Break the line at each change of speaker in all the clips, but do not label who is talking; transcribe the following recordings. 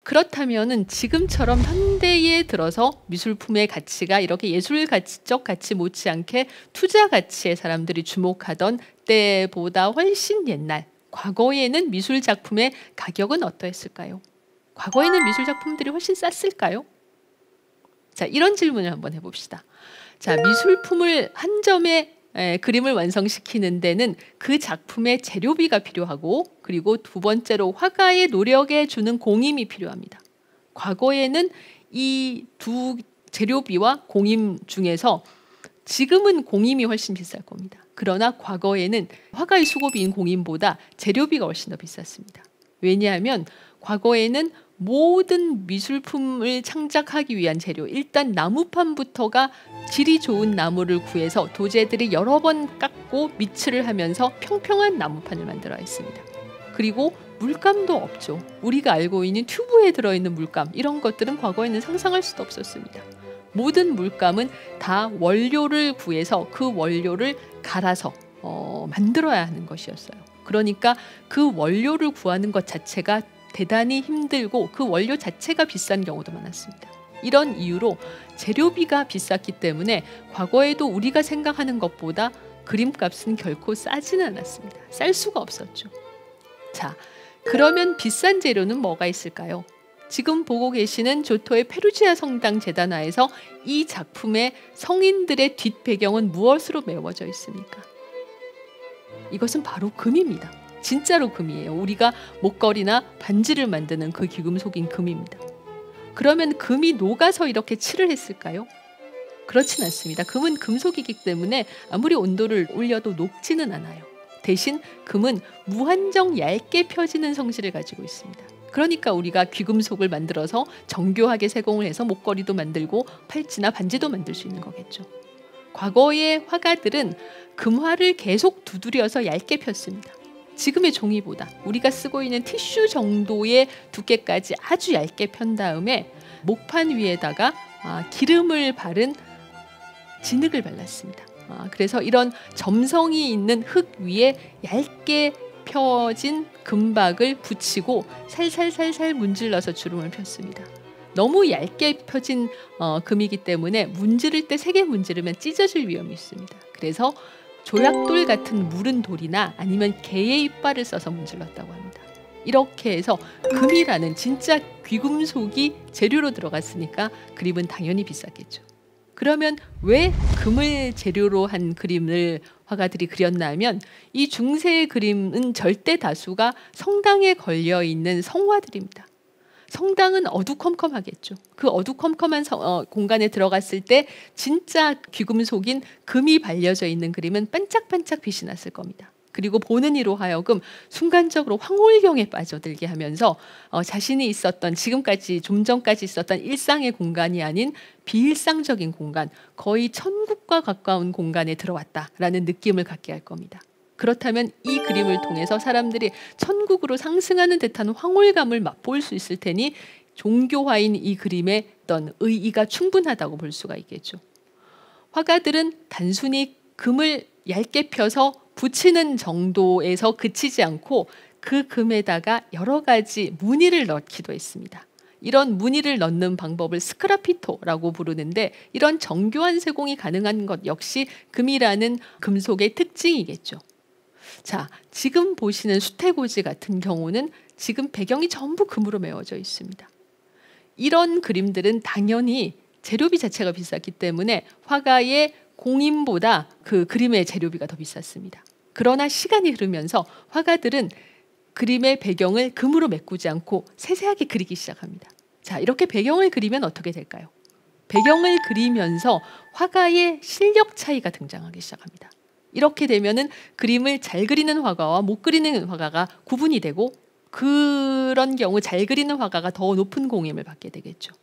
그렇다면은 지금처럼 현대에 들어서 미술품의 가치가 이렇게 예술가치적 가치 못지않게 투자 가치에 사람들이 주목하던 때보다 훨씬 옛날, 과거에는 미술 작품의 가격은 어떠했을까요? 과거에는 미술 작품들이 훨씬 쌌을까요? 자, 이런 질문을 한번 해봅시다. 자, 미술품을 한 점의 그림을 완성시키는 데는 그 작품의 재료비가 필요하고, 그리고 두 번째로 화가의 노력에 주는 공임이 필요합니다. 과거에는 이 두 재료비와 공임 중에서 지금은 공임이 훨씬 비쌀 겁니다. 그러나 과거에는 화가의 수고비인 공임보다 재료비가 훨씬 더 비쌌습니다. 왜냐하면 과거에는 모든 미술품을 창작하기 위한 재료, 일단 나무판부터가 질이 좋은 나무를 구해서 도제들이 여러 번 깎고 미츠를 하면서 평평한 나무판을 만들어야 했습니다. 그리고 물감도 없죠. 우리가 알고 있는 튜브에 들어있는 물감, 이런 것들은 과거에는 상상할 수도 없었습니다. 모든 물감은 다 원료를 구해서 그 원료를 갈아서 만들어야 하는 것이었어요. 그러니까 그 원료를 구하는 것 자체가 대단히 힘들고 그 원료 자체가 비싼 경우도 많았습니다. 이런 이유로 재료비가 비쌌기 때문에 과거에도 우리가 생각하는 것보다 그림값은 결코 싸지는 않았습니다. 쌀 수가 없었죠. 자, 그러면 비싼 재료는 뭐가 있을까요? 지금 보고 계시는 조토의 페루지아 성당 재단화에서 이 작품의 성인들의 뒷배경은 무엇으로 메워져 있습니까? 이것은 바로 금입니다. 진짜로 금이에요. 우리가 목걸이나 반지를 만드는 그 귀금속인 금입니다. 그러면 금이 녹아서 이렇게 칠을 했을까요? 그렇진 않습니다. 금은 금속이기 때문에 아무리 온도를 올려도 녹지는 않아요. 대신 금은 무한정 얇게 펴지는 성질을 가지고 있습니다. 그러니까 우리가 귀금속을 만들어서 정교하게 세공을 해서 목걸이도 만들고 팔찌나 반지도 만들 수 있는 거겠죠. 과거의 화가들은 금화를 계속 두드려서 얇게 폈습니다. 지금의 종이보다 우리가 쓰고 있는 티슈 정도의 두께까지 아주 얇게 편 다음에 목판 위에다가 기름을 바른 진흙을 발랐습니다. 그래서 이런 점성이 있는 흙 위에 얇게 펴진 금박을 붙이고 살살살살 문질러서 주름을 폈습니다. 너무 얇게 펴진 금이기 때문에 문지를 때 세게 문지르면 찢어질 위험이 있습니다. 그래서 조약돌 같은 무른 돌이나 아니면 개의 이빨을 써서 문질렀다고 합니다. 이렇게 해서 금이라는 진짜 귀금속이 재료로 들어갔으니까 그림은 당연히 비쌌겠죠. 그러면 왜 금을 재료로 한 그림을 화가들이 그렸나 하면 이 중세의 그림은 절대 다수가 성당에 걸려있는 성화들입니다. 성당은 어두컴컴하겠죠. 그 어두컴컴한 공간에 들어갔을 때 진짜 귀금속인 금이 발려져 있는 그림은 반짝반짝 빛이 났을 겁니다. 그리고 보는 이로 하여금 순간적으로 황홀경에 빠져들게 하면서 자신이 있었던 지금까지 좀 전까지 있었던 일상의 공간이 아닌 비일상적인 공간, 거의 천국과 가까운 공간에 들어왔다라는 느낌을 갖게 할 겁니다. 그렇다면 이 그림을 통해서 사람들이 천국으로 상승하는 듯한 황홀감을 맛볼 수 있을 테니 종교화인 이 그림의 어떤 의의가 충분하다고 볼 수가 있겠죠. 화가들은 단순히 금을 얇게 펴서 붙이는 정도에서 그치지 않고 그 금에다가 여러 가지 무늬를 넣기도 했습니다. 이런 무늬를 넣는 방법을 스크라피토라고 부르는데 이런 정교한 세공이 가능한 것 역시 금이라는 금속의 특징이겠죠. 자, 지금 보시는 수태고지 같은 경우는 지금 배경이 전부 금으로 메워져 있습니다. 이런 그림들은 당연히 재료비 자체가 비쌌기 때문에 화가의 공임보다 그 그림의 재료비가 더 비쌌습니다. 그러나 시간이 흐르면서 화가들은 그림의 배경을 금으로 메꾸지 않고 세세하게 그리기 시작합니다. 자, 이렇게 배경을 그리면 어떻게 될까요? 배경을 그리면서 화가의 실력 차이가 등장하기 시작합니다. 이렇게 되면은 그림을 잘 그리는 화가와 못 그리는 화가가 구분이 되고 그런 경우 잘 그리는 화가가 더 높은 공임을 받게 되겠죠.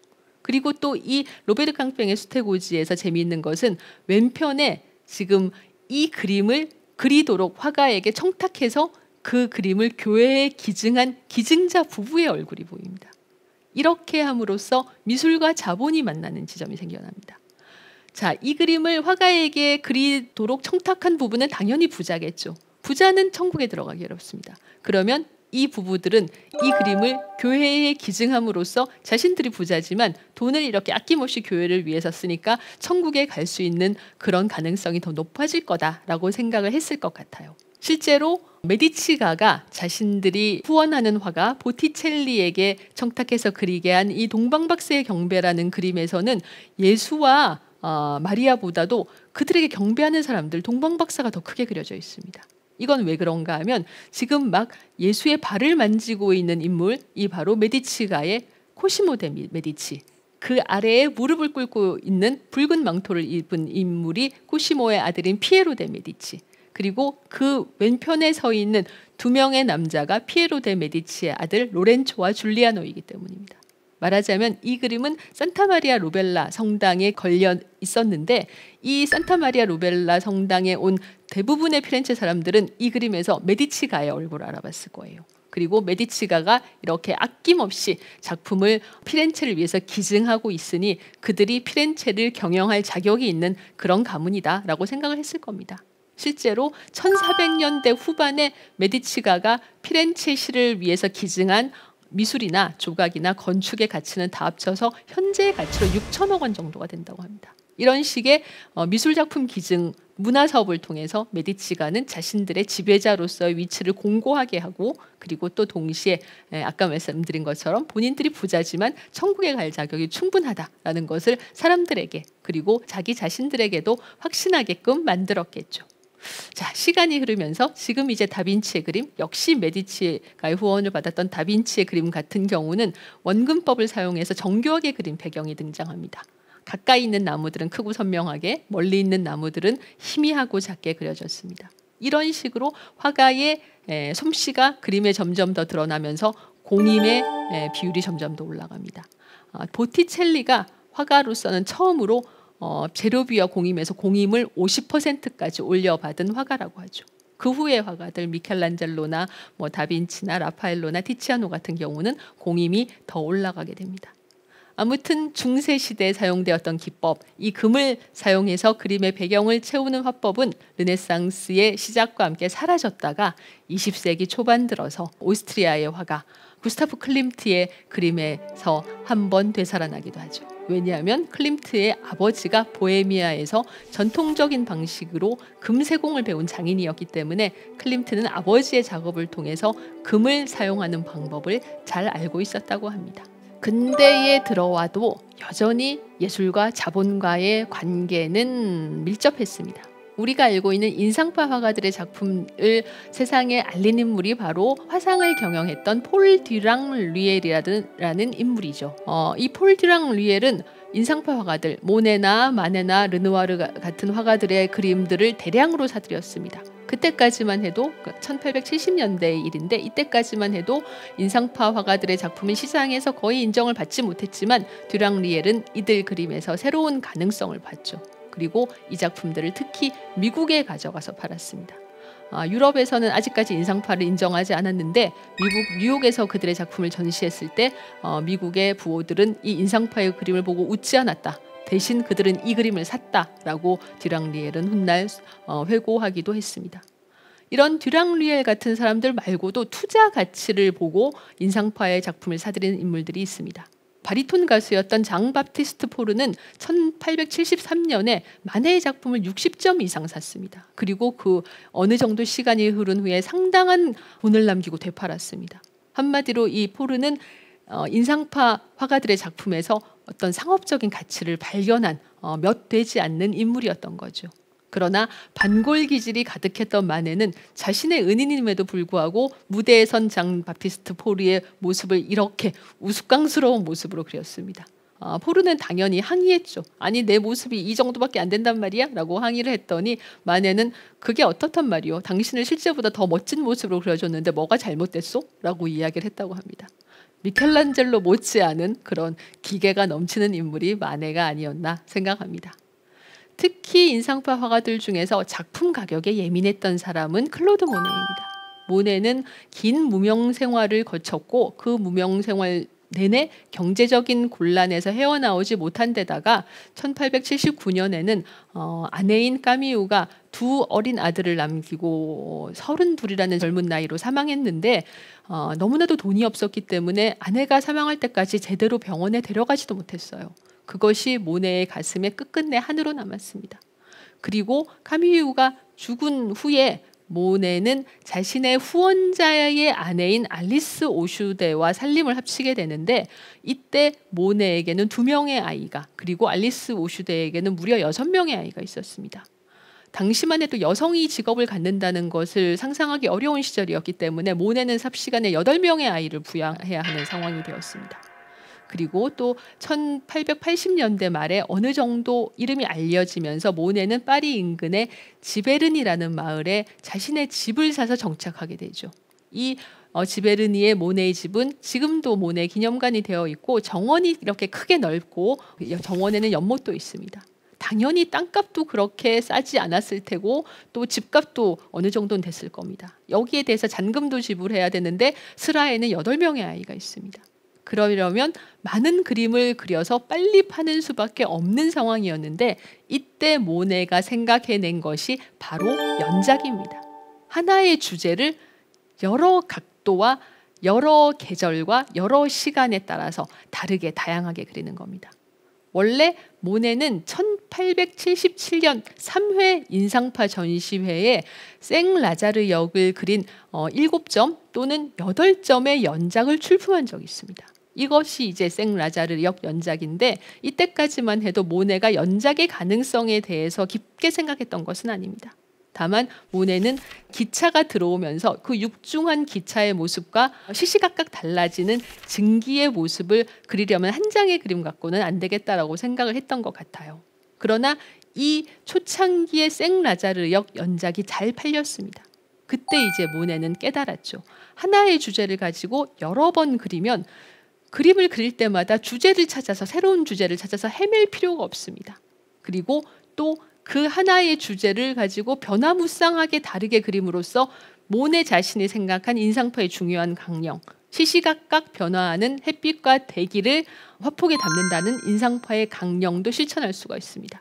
그리고 또 이 로베르 캉팽의 수태고지에서 재미있는 것은 왼편에 지금 이 그림을 그리도록 화가에게 청탁해서 그 그림을 교회에 기증한 기증자 부부의 얼굴이 보입니다. 이렇게 함으로써 미술과 자본이 만나는 지점이 생겨납니다. 자, 이 그림을 화가에게 그리도록 청탁한 부부는 당연히 부자겠죠. 부자는 천국에 들어가기 어렵습니다. 그러면 이 부부들은 이 그림을 교회에 기증함으로써 자신들이 부자지만 돈을 이렇게 아낌없이 교회를 위해서 쓰니까 천국에 갈 수 있는 그런 가능성이 더 높아질 거다라고 생각을 했을 것 같아요. 실제로 메디치가가 자신들이 후원하는 화가 보티첼리에게 청탁해서 그리게 한 이 동방박사의 경배라는 그림에서는 예수와 마리아보다도 그들에게 경배하는 사람들, 동방박사가 더 크게 그려져 있습니다. 이건 왜 그런가 하면 지금 막 예수의 발을 만지고 있는 인물, 이 바로 메디치가의 코시모 데 메디치, 그 아래에 무릎을 꿇고 있는 붉은 망토를 입은 인물이 코시모의 아들인 피에로 데 메디치, 그리고 그 왼편에 서 있는 두 명의 남자가 피에로 데 메디치의 아들 로렌초와 줄리아노이기 때문입니다. 말하자면 이 그림은 산타마리아 로벨라 성당에 걸려 있었는데 이 산타마리아 로벨라 성당에 온 대부분의 피렌체 사람들은 이 그림에서 메디치가의 얼굴을 알아봤을 거예요. 그리고 메디치가가 이렇게 아낌없이 작품을 피렌체를 위해서 기증하고 있으니 그들이 피렌체를 경영할 자격이 있는 그런 가문이다라고 생각을 했을 겁니다. 실제로 1400년대 후반에 메디치가가 피렌체 시를 위해서 기증한 미술이나 조각이나 건축의 가치는 다 합쳐서 현재의 가치로 6천억 원 정도가 된다고 합니다. 이런 식의 미술작품 기증 문화사업을 통해서 메디치가는 자신들의 지배자로서의 위치를 공고하게 하고, 그리고 또 동시에 아까 말씀드린 것처럼 본인들이 부자지만 천국에 갈 자격이 충분하다라는 것을 사람들에게 그리고 자기 자신들에게도 확신하게끔 만들었겠죠. 자, 시간이 흐르면서 지금 이제 다빈치의 그림, 역시 메디치가의 후원을 받았던 다빈치의 그림 같은 경우는 원근법을 사용해서 정교하게 그린 배경이 등장합니다. 가까이 있는 나무들은 크고 선명하게, 멀리 있는 나무들은 희미하고 작게 그려졌습니다. 이런 식으로 화가의 솜씨가 그림에 점점 더 드러나면서 공임의 비율이 점점 더 올라갑니다. 보티첼리가 화가로서는 처음으로 재료비와 공임에서 공임을 50%까지 올려받은 화가라고 하죠. 그 후의 화가들 미켈란젤로나 다빈치나 라파엘로나 티치아노 같은 경우는 공임이 더 올라가게 됩니다. 아무튼 중세 시대에 사용되었던 기법, 이 금을 사용해서 그림의 배경을 채우는 화법은 르네상스의 시작과 함께 사라졌다가 20세기 초반 들어서 오스트리아의 화가 구스타프 클림트의 그림에서 한번 되살아나기도 하죠. 왜냐하면 클림트의 아버지가 보헤미아에서 전통적인 방식으로 금세공을 배운 장인이었기 때문에 클림트는 아버지의 작업을 통해서 금을 사용하는 방법을 잘 알고 있었다고 합니다. 근대에 들어와도 여전히 예술과 자본과의 관계는 밀접했습니다. 우리가 알고 있는 인상파 화가들의 작품을 세상에 알린 인물이 바로 화상을 경영했던 폴 듀랑 류엘이라는 인물이죠. 이 폴 듀랑 류엘은 인상파 화가들, 모네나 마네나 르누아르 같은 화가들의 그림들을 대량으로 사들였습니다. 그때까지만 해도 1870년대의 일인데, 이때까지만 해도 인상파 화가들의 작품은 시장에서 거의 인정을 받지 못했지만 듀랑 류엘은 이들 그림에서 새로운 가능성을 봤죠. 그리고 이 작품들을 특히 미국에 가져가서 팔았습니다. 유럽에서는 아직까지 인상파를 인정하지 않았는데 미국 뉴욕에서 그들의 작품을 전시했을 때 미국의 부호들은 이 인상파의 그림을 보고 웃지 않았다. 대신 그들은 이 그림을 샀다라고 듀랑 류엘은 훗날 회고하기도 했습니다. 이런 듀랑 류엘 같은 사람들 말고도 투자 가치를 보고 인상파의 작품을 사들이는 인물들이 있습니다. 바리톤 가수였던 장 바티스트 포르는 1873년에 마네의 작품을 60점 이상 샀습니다. 그리고 그 어느 정도 시간이 흐른 후에 상당한 돈을 남기고 되팔았습니다. 한마디로 이 포르는 인상파 화가들의 작품에서 어떤 상업적인 가치를 발견한 몇 되지 않는 인물이었던 거죠. 그러나 반골 기질이 가득했던 마네는 자신의 은인임에도 불구하고 무대에 선 장 바티스트 포르의 모습을 이렇게 우스꽝스러운 모습으로 그렸습니다. 포르는 당연히 항의했죠. 아니, 내 모습이 이 정도밖에 안 된단 말이야? 라고 항의를 했더니 마네는 그게 어떻단 말이요? 당신을 실제보다 더 멋진 모습으로 그려줬는데 뭐가 잘못됐소? 라고 이야기를 했다고 합니다. 미켈란젤로 못지않은 그런 기계가 넘치는 인물이 마네가 아니었나 생각합니다. 특히 인상파 화가들 중에서 작품 가격에 예민했던 사람은 클로드 모네입니다. 모네는 긴 무명 생활을 거쳤고 그 무명 생활 내내 경제적인 곤란에서 헤어나오지 못한 데다가 1879년에는 아내인 까미우가 두 어린 아들을 남기고 32이라는 젊은 나이로 사망했는데 너무나도 돈이 없었기 때문에 아내가 사망할 때까지 제대로 병원에 데려가지도 못했어요. 그것이 모네의 가슴에 끝끝내 한으로 남았습니다. 그리고 카미유가 죽은 후에 모네는 자신의 후원자의 아내인 알리스 오슈데와 살림을 합치게 되는데, 이때 모네에게는 2명의 아이가, 그리고 알리스 오슈데에게는 무려 6명의 아이가 있었습니다. 당시만 해도 여성이 직업을 갖는다는 것을 상상하기 어려운 시절이었기 때문에 모네는 삽시간에 8명의 아이를 부양해야 하는 상황이 되었습니다. 그리고 또 1880년대 말에 어느 정도 이름이 알려지면서 모네는 파리 인근의 지베르니라는 마을에 자신의 집을 사서 정착하게 되죠. 이 지베르니의 모네의 집은 지금도 모네 기념관이 되어 있고, 정원이 이렇게 크게 넓고 정원에는 연못도 있습니다. 당연히 땅값도 그렇게 싸지 않았을 테고 또 집값도 어느 정도는 됐을 겁니다. 여기에 대해서 잔금도 지불해야 되는데 스라에는 8명의 아이가 있습니다. 그러려면 많은 그림을 그려서 빨리 파는 수밖에 없는 상황이었는데, 이때 모네가 생각해낸 것이 바로 연작입니다. 하나의 주제를 여러 각도와 여러 계절과 여러 시간에 따라서 다르게 다양하게 그리는 겁니다. 원래 모네는 1877년 3회 인상파 전시회에 생라자르 역을 그린 7점 또는 8점의 연작을 출품한 적이 있습니다. 이것이 이제 생라자르 역 연작인데, 이때까지만 해도 모네가 연작의 가능성에 대해서 깊게 생각했던 것은 아닙니다. 다만 모네는 기차가 들어오면서 그 육중한 기차의 모습과 시시각각 달라지는 증기의 모습을 그리려면 한 장의 그림 갖고는 안 되겠다라고 생각을 했던 것 같아요. 그러나 이 초창기의 생라자르 역 연작이 잘 팔렸습니다. 그때 이제 모네는 깨달았죠. 하나의 주제를 가지고 여러 번 그리면 그림을 그릴 때마다 주제를 찾아서, 새로운 주제를 찾아서 헤맬 필요가 없습니다. 그리고 또 그 하나의 주제를 가지고 변화무쌍하게 다르게 그림으로써 모네 자신이 생각한 인상파의 중요한 강령, 시시각각 변화하는 햇빛과 대기를 화폭에 담는다는 인상파의 강령도 실천할 수가 있습니다.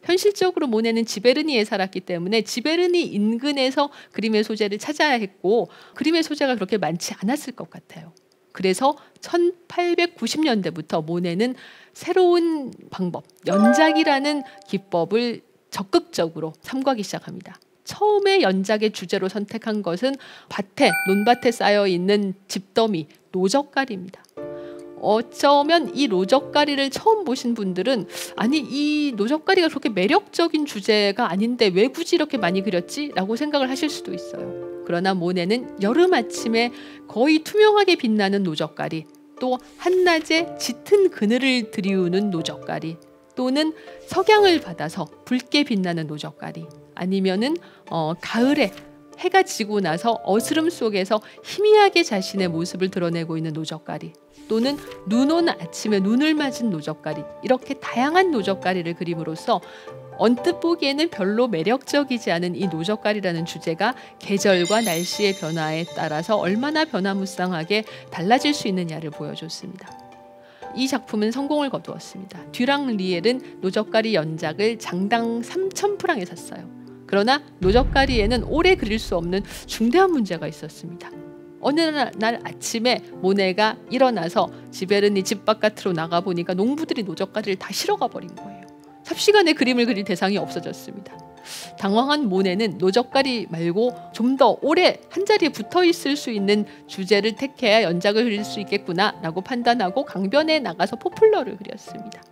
현실적으로 모네는 지베르니에 살았기 때문에 지베르니 인근에서 그림의 소재를 찾아야 했고, 그림의 소재가 그렇게 많지 않았을 것 같아요. 그래서 1890년대부터 모네는 새로운 방법, 연작이라는 기법을 적극적으로 삼가기 시작합니다. 처음에 연작의 주제로 선택한 것은 논밭에 쌓여있는 집더미, 노적갈입니다. 어쩌면 이 노적가리를 처음 보신 분들은 아니 이 노적가리가 그렇게 매력적인 주제가 아닌데 왜 굳이 이렇게 많이 그렸지? 라고 생각을 하실 수도 있어요. 그러나 모네는 여름 아침에 거의 투명하게 빛나는 노적가리, 또 한낮에 짙은 그늘을 들이우는 노적가리, 또는 석양을 받아서 붉게 빛나는 노적가리, 아니면은 가을에 해가 지고 나서 어스름 속에서 희미하게 자신의 모습을 드러내고 있는 노적가리, 또는 눈 온 아침에 눈을 맞은 노적가리, 이렇게 다양한 노적가리를 그림으로써 언뜻 보기에는 별로 매력적이지 않은 이 노적가리라는 주제가 계절과 날씨의 변화에 따라서 얼마나 변화무쌍하게 달라질 수 있느냐를 보여줬습니다. 이 작품은 성공을 거두었습니다. 듀랑 리엘은 노적가리 연작을 장당 3,000프랑에 샀어요. 그러나 노적가리에는 오래 그릴 수 없는 중대한 문제가 있었습니다. 어느 날 아침에 모네가 일어나서 지베르니 집 바깥으로 나가보니까 농부들이 노적가리를 다 실어가 버린 거예요. 삽시간에 그림을 그릴 대상이 없어졌습니다. 당황한 모네는 노적가리 말고 좀 더 오래 한자리에 붙어 있을 수 있는 주제를 택해야 연작을 그릴 수 있겠구나 라고 판단하고 강변에 나가서 포플러를 그렸습니다.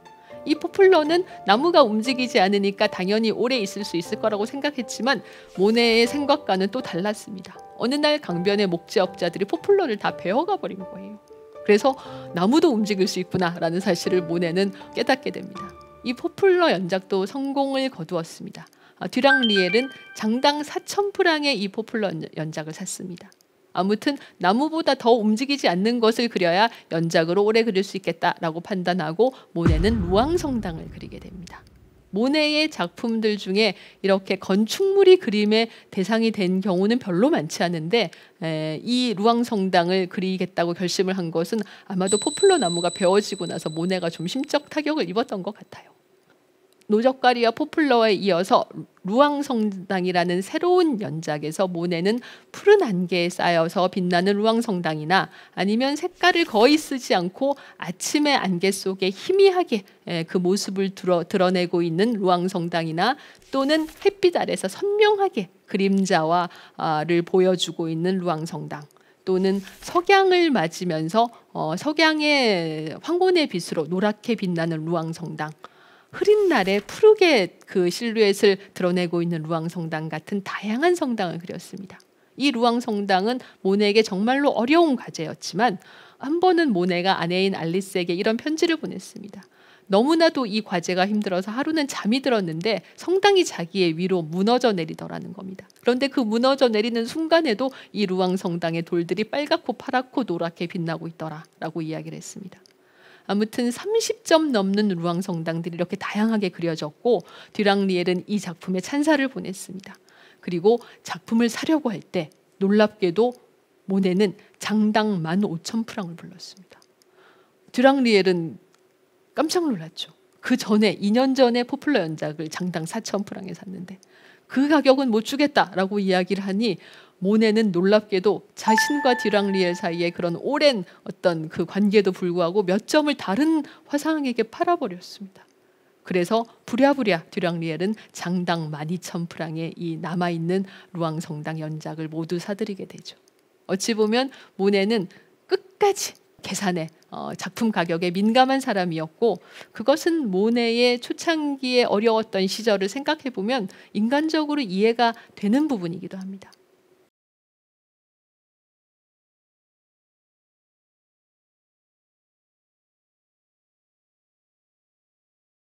이 포플러는 나무가 움직이지 않으니까 당연히 오래 있을 수 있을 거라고 생각했지만 모네의 생각과는 또 달랐습니다. 어느 날 강변의 목재업자들이 포플러를 다 베어가 버린 거예요. 그래서 나무도 움직일 수 있구나 라는 사실을 모네는 깨닫게 됩니다. 이 포플러 연작도 성공을 거두었습니다. 듀랑 리엘은 장당 4,000프랑의 이 포플러 연작을 샀습니다. 아무튼 나무보다 더 움직이지 않는 것을 그려야 연작으로 오래 그릴 수 있겠다라고 판단하고 모네는 루앙 성당을 그리게 됩니다. 모네의 작품들 중에 이렇게 건축물이 그림의 대상이 된 경우는 별로 많지 않은데 이 루앙 성당을 그리겠다고 결심을 한 것은 아마도 포플러 나무가 베어지고 나서 모네가 좀 심적 타격을 입었던 것 같아요. 노적가리와 포플러에 이어서 루앙성당이라는 새로운 연작에서 모네는 푸른 안개에 쌓여서 빛나는 루앙성당이나 아니면 색깔을 거의 쓰지 않고 아침의 안개 속에 희미하게 그 모습을 드러내고 있는 루앙성당이나 또는 햇빛 아래서 선명하게 그림자를 보여주고 있는 루앙성당, 또는 석양을 맞으면서 석양의 황혼의 빛으로 노랗게 빛나는 루앙성당, 흐린 날에 푸르게 그 실루엣을 드러내고 있는 루앙성당 같은 다양한 성당을 그렸습니다. 이 루앙성당은 모네에게 정말로 어려운 과제였지만 한 번은 모네가 아내인 알리스에게 이런 편지를 보냈습니다. 너무나도 이 과제가 힘들어서 하루는 잠이 들었는데 성당이 자기의 위로 무너져 내리더라는 겁니다. 그런데 그 무너져 내리는 순간에도 이 루앙성당의 돌들이 빨갛고 파랗고 노랗게 빛나고 있더라라고 이야기를 했습니다. 아무튼 30점 넘는 루앙성당들이 이렇게 다양하게 그려졌고 듀랑리엘은 이 작품에 찬사를 보냈습니다. 그리고 작품을 사려고 할 때 놀랍게도 모네는 장당 15,000프랑을 불렀습니다. 듀랑리엘은 깜짝 놀랐죠. 그 전에 2년 전에 포플러 연작을 장당 4,000프랑에 샀는데 그 가격은 못 주겠다라고 이야기를 하니 모네는 놀랍게도 자신과 듀랑리엘 사이에 그런 오랜 어떤 그 관계도 불구하고 몇 점을 다른 화상에게 팔아버렸습니다. 그래서 부랴부랴 듀랑리엘은 장당 12,000프랑의 이 남아있는 루앙성당 연작을 모두 사들이게 되죠. 어찌 보면 모네는 끝까지 계산에 작품 가격에 민감한 사람이었고, 그것은 모네의 초창기에 어려웠던 시절을 생각해 보면 인간적으로 이해가 되는 부분이기도 합니다.